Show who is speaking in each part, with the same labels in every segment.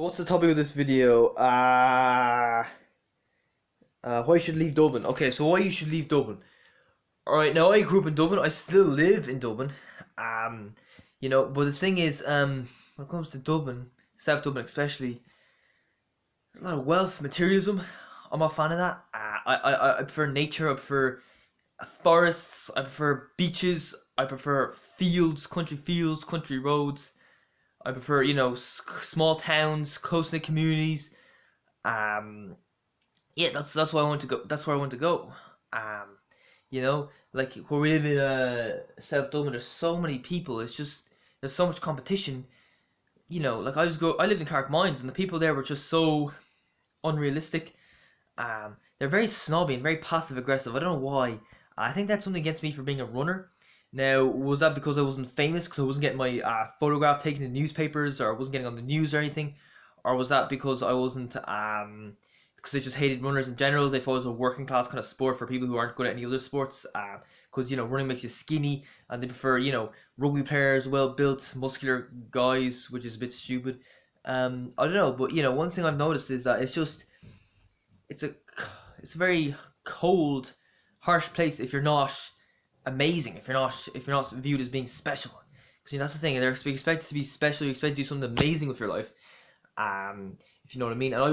Speaker 1: What's the topic of this video? Why you should leave Dublin. Okay, so why you should leave Dublin. Alright, now I grew up in Dublin. I still live in Dublin. Um, but the thing is, when it comes to Dublin, South Dublin especially, there's a lot of wealth, materialism. I'm not a fan of that. I prefer nature. I prefer forests. I prefer beaches. I prefer fields, country roads. I prefer, small towns, close-knit communities. Um, yeah, that's why I want to go. That's where I want to go. Um, like where we live in South Dublin, there's so many people. It's just there's so much competition. Like I lived in Carrick Mines, and the people there were just so unrealistic. They're very snobby and very passive aggressive. I don't know why. I think that's something against me for being a runner. Now, was that because I wasn't famous, because I wasn't getting my photograph taken in newspapers, or I wasn't getting on the news or anything? Or was that because I wasn't, because they just hated runners in general? They thought it was a working class kind of sport for people who aren't good at any other sports? Because, running makes you skinny, and they prefer, rugby players, well built, muscular guys, which is a bit stupid. I don't know, but, one thing I've noticed is that it's a, it's a very cold, harsh place if you're not amazing, if you're not viewed as being special, because that's the thing. They're expected to be special. You expect to do something amazing with your life, if you know what I mean. And I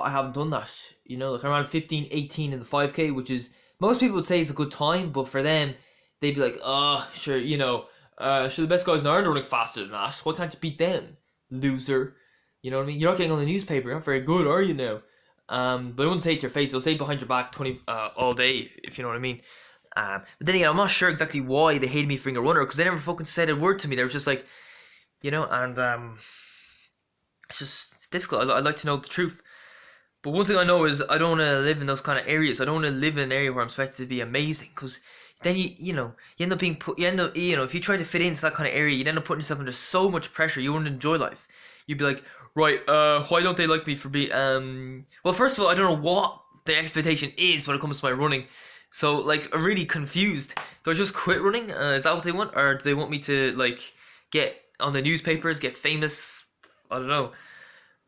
Speaker 1: haven't done that. Like I ran 15, 18 in the 5K, which is, most people would say is a good time, but for them they'd be like, oh sure, sure, the best guys in Ireland are running faster than that. Why can't you beat them, loser? You know what I mean? You're not getting on the newspaper. You're not very good, are you now? But I wouldn't say it to your face. They'll say it behind your back all day, if you know what I mean. But then again, I'm not sure exactly why they hated me for being a runner, because they never fucking said a word to me. They were just like, and it's difficult. I'd like to know the truth. But one thing I know is I don't want to live in those kind of areas. I don't want to live in an area where I'm expected to be amazing, because then you end up being put. You end up, if you try to fit into that kind of area, you'd end up putting yourself under so much pressure. You wouldn't enjoy life. You'd be like, right, why don't they like me for being Well, first of all, I don't know what the expectation is when it comes to my running. So, like, I'm really confused. Do I just quit running? Is that what they want? Or do they want me to, like, get on the newspapers, get famous? I don't know.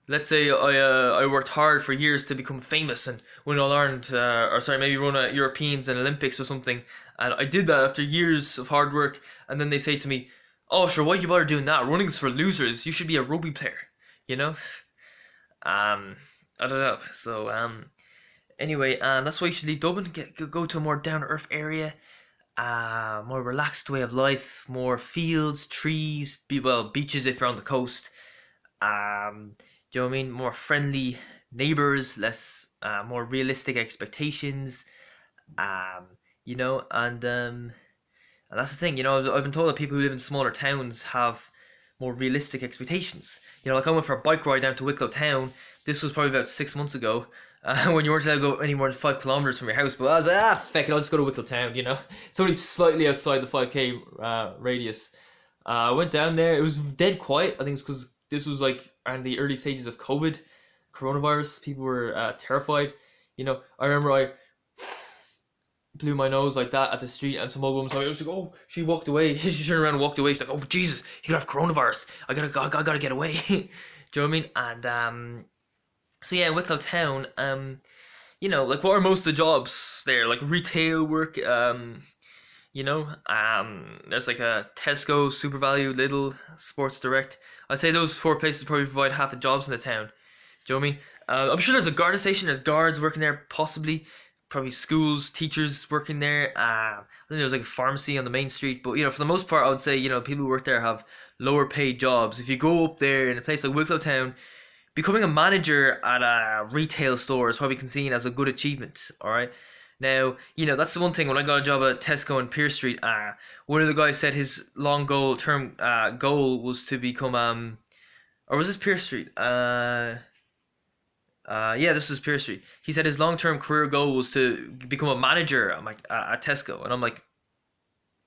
Speaker 1: Let's say I worked hard for years to become famous and win All Ireland, maybe run a Europeans and Olympics or something. And I did that after years of hard work. And then they say to me, oh, sure, why'd you bother doing that? Running's for losers. You should be a rugby player, you know? I don't know. So, anyway, that's why you should leave Dublin. Go to a more down to earth area, more relaxed way of life, more fields, trees, beaches if you're on the coast. Do you know what I mean? More friendly neighbors, less, more realistic expectations. And that's the thing. I've been told that people who live in smaller towns have more realistic expectations. Like I went for a bike ride down to Wicklow town. This was probably about 6 months ago. When you weren't allowed to go any more than 5 kilometers from your house, but I was like, feck it, I'll just go to Wicklow town. It's only slightly outside the 5K radius. I went down there. It was dead quiet. I think it's because this was like in the early stages of coronavirus. People were terrified. I remember I blew my nose like that at the street, and some old woman saw me. I was like, oh, she walked away. She turned around and walked away. She's like, oh Jesus, you could have coronavirus. I gotta get away. Do you know what I mean? And so yeah, Wicklow town, like what are most of the jobs there? Like retail work, there's like a Tesco, SuperValu, Lidl, Sports Direct. I'd say those four places probably provide half the jobs in the town. Do you know what I mean? I'm sure there's a guard station, there's guards working there, possibly. Probably schools, teachers working there. I think there's like a pharmacy on the main street. But, for the most part, I would say, people who work there have lower paid jobs. If you go up there in a place like Wicklow town, becoming a manager at a retail store is probably seen as a good achievement, alright? Now, that's the one thing. When I got a job at Tesco in Pierce Street, one of the guys said his term goal was to become, or was this Pierce Street? This was Pierce Street. He said his long-term career goal was to become a manager at Tesco. And I'm like,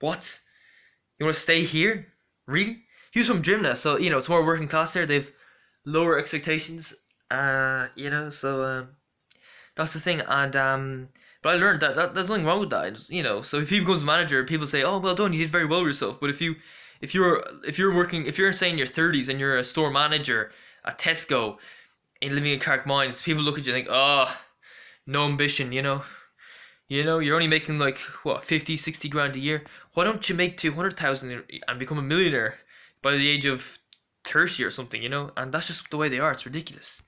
Speaker 1: what? You want to stay here? Really? He was from Drimna, so, it's more working class there. They've lower expectations, so that's the thing. And but I learned that there's nothing wrong with that. So if he becomes a manager, people say, oh, well done, you did very well with yourself. But if you're saying in your 30s and you're a store manager at Tesco and living in Carrick Mines, people look at you and think, oh, no ambition, you know. You know, you're only making like, what, 50, 60 grand a year. Why don't you make 200,000 and become a millionaire by the age of 30 or something, you know? And that's just the way they are. It's ridiculous.